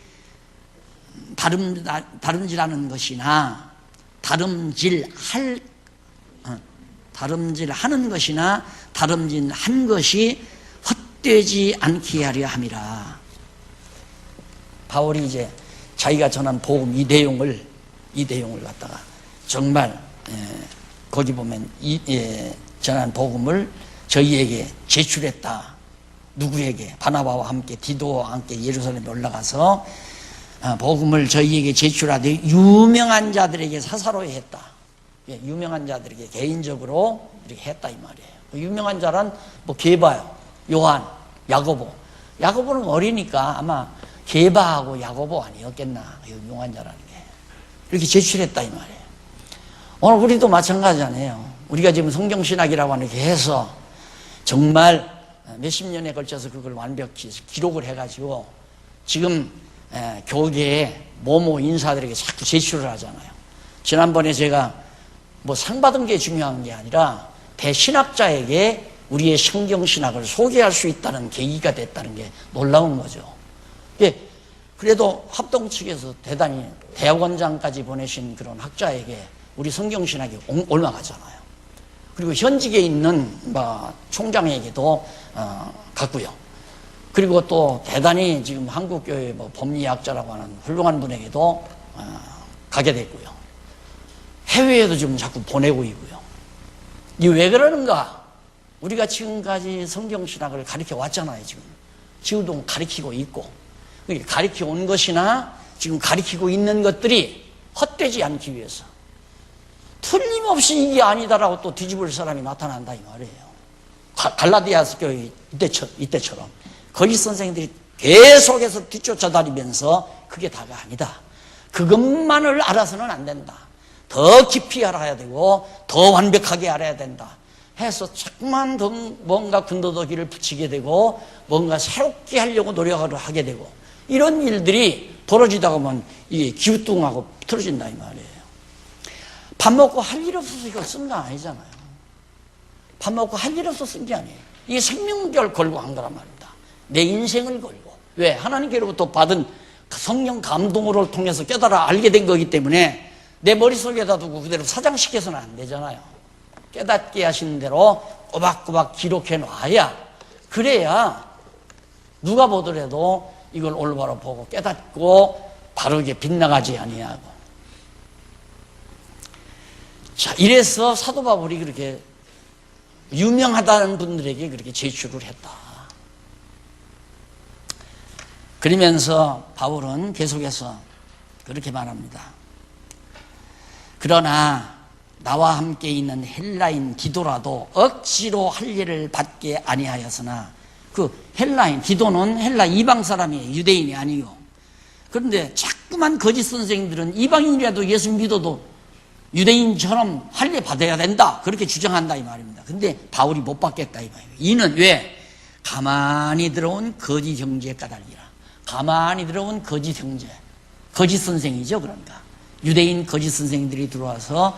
다름질하는 것이나 다름질한 것이 헛되지 않게 하려 함이라. 바울이 이제 자기가 전한 복음 이 내용을 갖다가 정말 거기 보면 전한 복음을 저희에게 제출했다. 누구에게? 바나바와 함께 디도와 함께 예루살렘에 올라가서 복음을 저희에게 제출하되 유명한 자들에게 사사로이 했다. 유명한 자들에게 개인적으로 이렇게 했다 이 말이에요. 유명한 자란 뭐 게바요, 요한, 야고보. 야고보는 어리니까 아마 게바하고 야고보 아니었겠나. 유명한 자라는 게. 이렇게 제출했다 이 말이에요. 오늘 우리도 마찬가지잖아요. 우리가 지금 성경신학이라고 하는 게 해서 정말 몇십 년에 걸쳐서 그걸 완벽히 기록을 해가지고 지금 교계에 모모 인사들에게 자꾸 제출을 하잖아요. 지난번에 제가 뭐 상 받은 게 중요한 게 아니라 대신학자에게 우리의 성경신학을 소개할 수 있다는 계기가 됐다는 게 놀라운 거죠. 그래도 합동 측에서 대단히 대학원장까지 보내신 그런 학자에게 우리 성경신학이 올라가잖아요. 그리고 현직에 있는 총장에게도 갔고요. 그리고 또 대단히 지금 한국교회 법리학자라고 하는 훌륭한 분에게도 가게 됐고요. 해외에도 지금 자꾸 보내고 있고요. 이게 왜 그러는가? 우리가 지금까지 성경신학을 가르쳐 왔잖아요. 지금도 가르치고 있고, 가르쳐 온 것이나 지금 가르치고 있는 것들이 헛되지 않기 위해서 틀림없이 이게 아니다라고 또 뒤집을 사람이 나타난다 이 말이에요. 갈라디아서 교회 이때처럼 거짓 선생님들이 계속해서 뒤쫓아다니면서 그게 다가 아니다. 그것만을 알아서는 안 된다. 더 깊이 알아야 되고 더 완벽하게 알아야 된다 해서 자꾸만 더 뭔가 군더더기를 붙이게 되고 뭔가 새롭게 하려고 노력을 하게 되고 이런 일들이 벌어지다 보면 이게 기우뚱하고 틀어진다 이 말이에요. 밥 먹고 할 일 없어서 이걸 쓴 거 아니잖아요. 밥 먹고 할 일 없어서 쓴 게 아니에요. 이게 생명을 걸고 한 거란 말입니다. 내 인생을 걸고. 왜? 하나님께로부터 받은 성령 감동으로 통해서 깨달아 알게 된 거기 때문에 내 머릿속에다 두고 그대로 사장시켜서는 안 되잖아요. 깨닫게 하시는 대로 꼬박꼬박 기록해 놔야, 그래야 누가 보더라도 이걸 올바로 보고 깨닫고 바르게 빗나가지 아니하고. 자, 이래서 사도 바울이 그렇게 유명하다는 분들에게 그렇게 제출을 했다. 그러면서 바울은 계속해서 그렇게 말합니다. 그러나 나와 함께 있는 헬라인 디도라도 억지로 할례를 받게 아니하였으나, 그 헬라인 디도는 헬라 이방 사람이에요. 유대인이 아니고. 그런데 자꾸만 거짓 선생들은 이방인이라도 예수 믿어도 유대인처럼 할례 받아야 된다, 그렇게 주장한다 이 말입니다. 근데 바울이 못 받겠다 이 말이에요. 이는 왜? 가만히 들어온 거짓 형제에 까닭이라. 가만히 들어온 거짓 형제, 거짓 선생이죠. 그러니까 유대인 거짓 선생들이 들어와서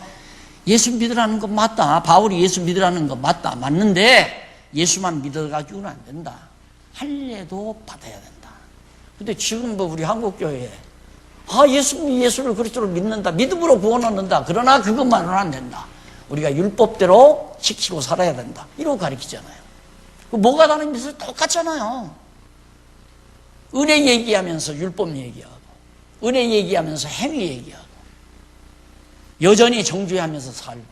예수 믿으라는 건 맞다, 바울이 예수 믿으라는 건 맞다, 맞는데 예수만 믿어가지고는 안 된다, 할례도 받아야 된다. 근데 지금 뭐 우리 한국교회에 예수를 그리스도를 믿는다, 믿음으로 구원 얻는다, 그러나 그것만으로는 안 된다, 우리가 율법대로 지키고 살아야 된다, 이러고 가르치잖아요. 뭐가 다른지 똑같잖아요. 은혜 얘기하면서 율법 얘기하고, 은혜 얘기하면서 행위 얘기하고, 여전히 정죄하면서 살고,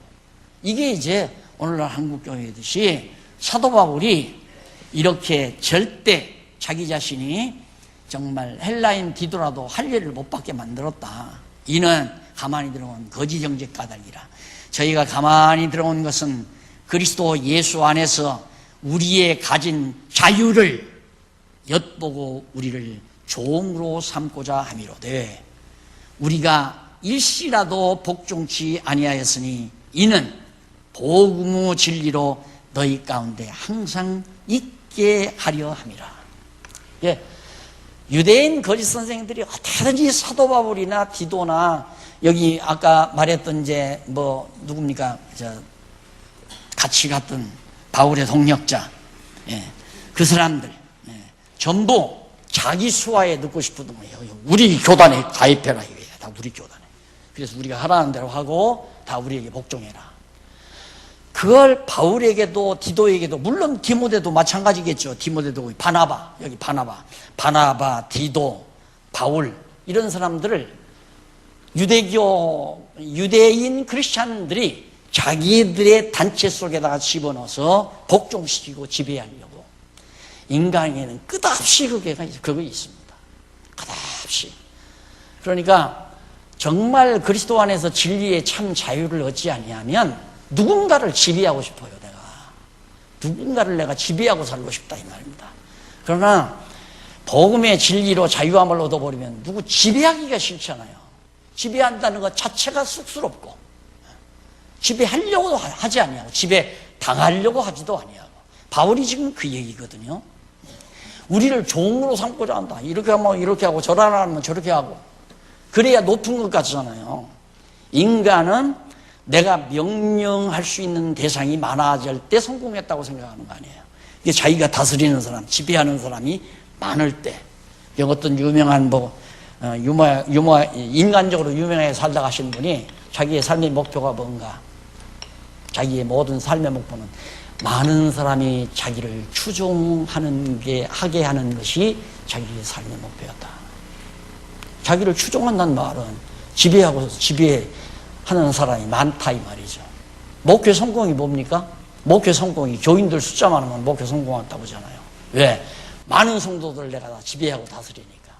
이게 이제 오늘날 한국교회듯이 사도 바울이 이렇게 절대 자기 자신이 정말 헬라인 디도라도 할례를 못 받게 만들었다. 이는 가만히 들어온 거짓 형제 까닭이라. 저희가 가만히 들어온 것은 그리스도 예수 안에서 우리의 가진 자유를 엿보고 우리를 종으로 삼고자 함이로되, 우리가 일시라도 복종치 아니하였으니 이는 복음의 진리로 너희 가운데 항상 있게 하려 함이라. 예, 유대인 거짓 선생들이 어떻게든지 사도 바울이나 디도나, 여기 아까 말했던 이제 누굽니까, 같이 갔던 바울의 동력자, 그 사람들, 전부 자기 수하에 넣고 싶어도 우리 교단에 가입해라, 이거야. 다 우리 교단에. 그래서 우리가 하라는 대로 하고 다 우리에게 복종해라. 그걸 바울에게도 디도에게도, 물론 디모데도 마찬가지겠죠. 디모데도 바나바, 여기 바나바, 디도, 바울, 이런 사람들을 유대인 크리스찬들이 자기들의 단체 속에다가 집어넣어서 복종시키고 지배하려고, 인간에게는 끝없이 그거 있습니다. 끝없이. 그러니까 정말 그리스도 안에서 진리의 참 자유를 얻지 아니하면 누군가를 지배하고 싶어요. 누군가를 내가 지배하고 살고 싶다 이 말입니다. 그러나 복음의 진리로 자유함을 얻어버리면 누구 지배하기가 싫잖아요. 지배한다는 것 자체가 쑥스럽고, 지배하려고 하지 아니하고, 지배 당하려고 하지도 아니하고. 바울이 지금 그 얘기거든요. 우리를 종으로 삼고자 한다. 이렇게 하면 이렇게 하고, 저렇게 하면 저렇게 하고, 그래야 높은 것 같잖아요. 인간은 내가 명령할 수 있는 대상이 많아질 때 성공했다고 생각하는 거 아니에요. 이게 자기가 다스리는 사람, 지배하는 사람이 많을 때. 어떤 유명한 인간적으로 유명하게 살다 가신 분이 자기의 삶의 목표가 뭔가, 자기의 모든 삶의 목표는 많은 사람이 자기를 하게 하는 것이 자기의 삶의 목표였다. 자기를 추종한다는 말은 지배하는 사람이 많다 이 말이죠. 목회 성공이 뭡니까? 목회 성공이 교인들 숫자 많으면 목회 성공한다고 하잖아요. 왜? 많은 성도들을 내가 다 지배하고 다스리니까.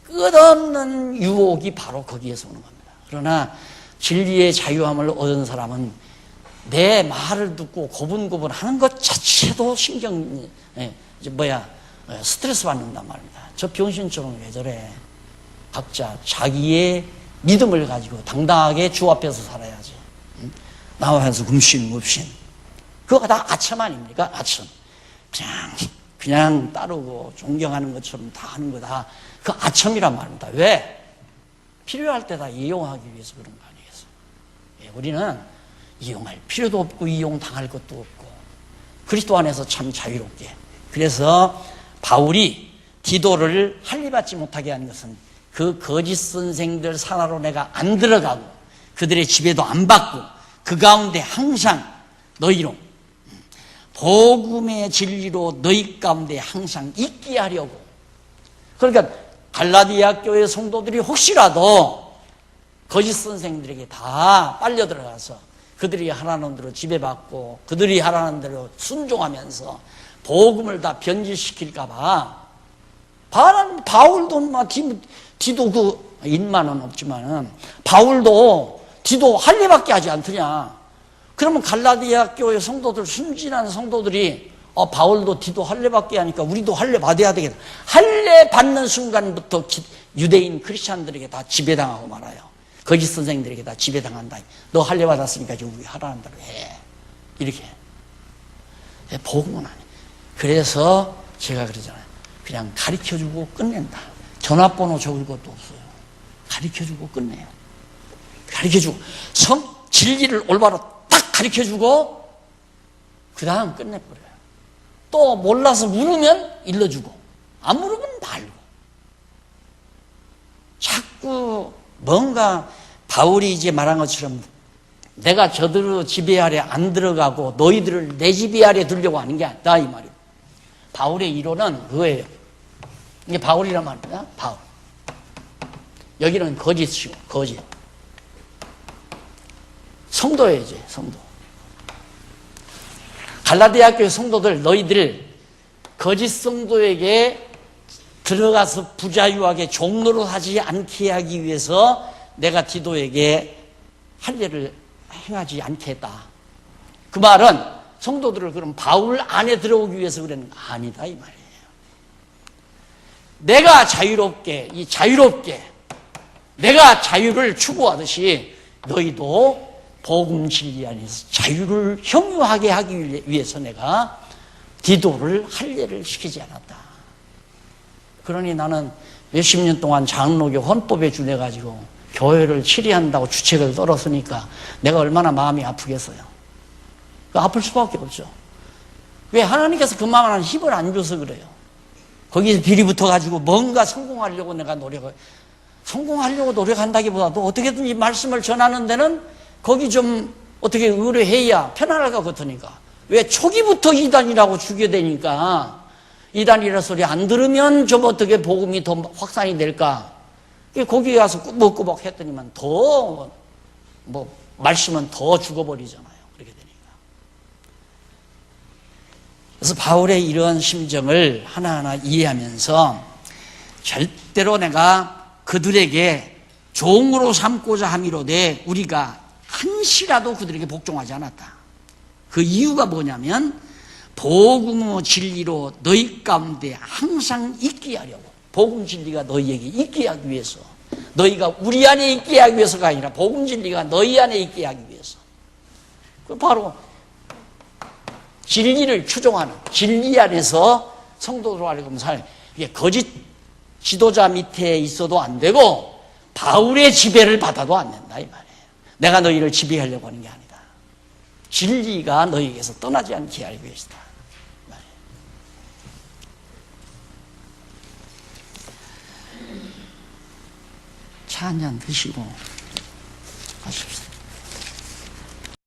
끝없는 유혹이 바로 거기에서 오는 겁니다. 그러나 진리의 자유함을 얻은 사람은 내 말을 듣고 고분고분 하는 것 자체도 스트레스 받는단 말입니다. 저 병신처럼 왜 저래? 각자 자기의 믿음을 가지고 당당하게 주 앞에서 살아야지. 나와서 금신. 그거가 다 아첨 아닙니까? 아첨. 그냥 따르고 존경하는 것처럼 다 하는 거다. 그 아첨이란 말입니다. 왜? 필요할 때 다 이용하기 위해서 그런 거 아니겠어요? 우리는 이용할 필요도 없고 이용당할 것도 없고 그리스도 안에서 참 자유롭게. 그래서 바울이 디도를 할례받지 못하게 한 것은 그 거짓 선생들 산하로 내가 안 들어가고 그들의 지배도 안 받고 그 가운데 항상 너희로 복음의 진리로 너희 가운데 항상 있게 하려고. 그러니까 갈라디아 교회 성도들이 혹시라도 거짓 선생들에게 다 빨려 들어가서 그들이 하라는 대로 지배받고 그들이 하라는 대로 순종하면서 복음을 다 변질시킬까 봐 바울도 디도 그 인만은 없지만은 바울도 디도 할례밖에 하지 않더냐. 그러면 갈라디아 교회 성도들, 순진한 성도들이 바울도 디도 할례밖에 하니까 우리도 할례 받아야 되겠다. 할례 받는 순간부터 유대인 크리스찬들에게 다 지배당하고 말아요. 거짓 선생님들에게 다 지배당한다. 너 할례 받았으니까 지금 우리 하라는 대로 해. 이렇게. 복음은 아니에요. 그래서 제가 그러잖아요. 그냥 가르쳐주고 끝낸다. 전화번호 적을 것도 없어요. 가르쳐주고 끝내요. 가르쳐주고 진리를 올바로 딱 가르쳐주고 그 다음 끝내버려요. 또 몰라서 물으면 일러주고 안 물으면 말고. 자꾸 뭔가 바울이 이제 말한 것처럼 내가 저들의 지배 아래 안 들어가고 너희들을 내 지배 아래 두려고 하는 게 아니다 이 말이에요. 바울의 이론은 그거예요. 이게 바울이란 말이야. 바울. 여기는 거짓이고 거짓. 성도예요 이제 성도. 갈라디아 교회 성도들 너희들 거짓 성도에게 들어가서 부자유하게 종로로 하지 않게 하기 위해서 내가 디도에게 할례를 행하지 않게 했다. 그 말은 성도들을 그럼 바울 안에 들어오기 위해서 그러는 거 아니다 이 말이에요. 내가 자유롭게 내가 자유를 추구하듯이 너희도 복음 진리 안에서 자유를 형유하게 하기 위해서 내가 디도를 할례를 시키지 않았다. 그러니 나는 몇십 년 동안 장로교 헌법에 준해가지고 교회를 치리한다고 주책을 떨었으니까 내가 얼마나 마음이 아프겠어요. 아플 수밖에 없죠. 왜? 하나님께서 그만한 힘을 안 줘서 그래요. 거기서 비리 붙어가지고 뭔가 성공하려고 내가 성공하려고 노력한다기보다도 어떻게든지 말씀을 전하는 데는 거기 좀 어떻게 의뢰해야 편안할 것 같으니까. 왜? 초기부터 이단이라고 죽여대니까 이단이라 소리 안 들으면 좀 어떻게 복음이 더 확산이 될까. 거기 가서 꾸벅꾸벅 했더니만 더 말씀은 더 죽어버리잖아요. 그렇게 되니까. 그래서 바울의 이러한 심정을 하나하나 이해하면서 절대로 내가 그들에게 종으로 삼고자 함이로되 우리가 한시라도 그들에게 복종하지 않았다. 그 이유가 뭐냐면 복음의 진리로 너희 가운데 항상 있게 하려고. 복음 진리가 너희에게 있게 하기 위해서. 너희가 우리 안에 있게 하기 위해서가 아니라 복음 진리가 너희 안에 있게 하기 위해서. 그 바로 진리를 추종하는 진리 안에서 성도로 하려고 살. 이게 거짓 지도자 밑에 있어도 안 되고 바울의 지배를 받아도 안 된다 이 말이에요. 내가 너희를 지배하려고 하는 게 아니다. 진리가 너희에게서 떠나지 않게 하기 위해서다. 차 한 잔 드시고 가십시오.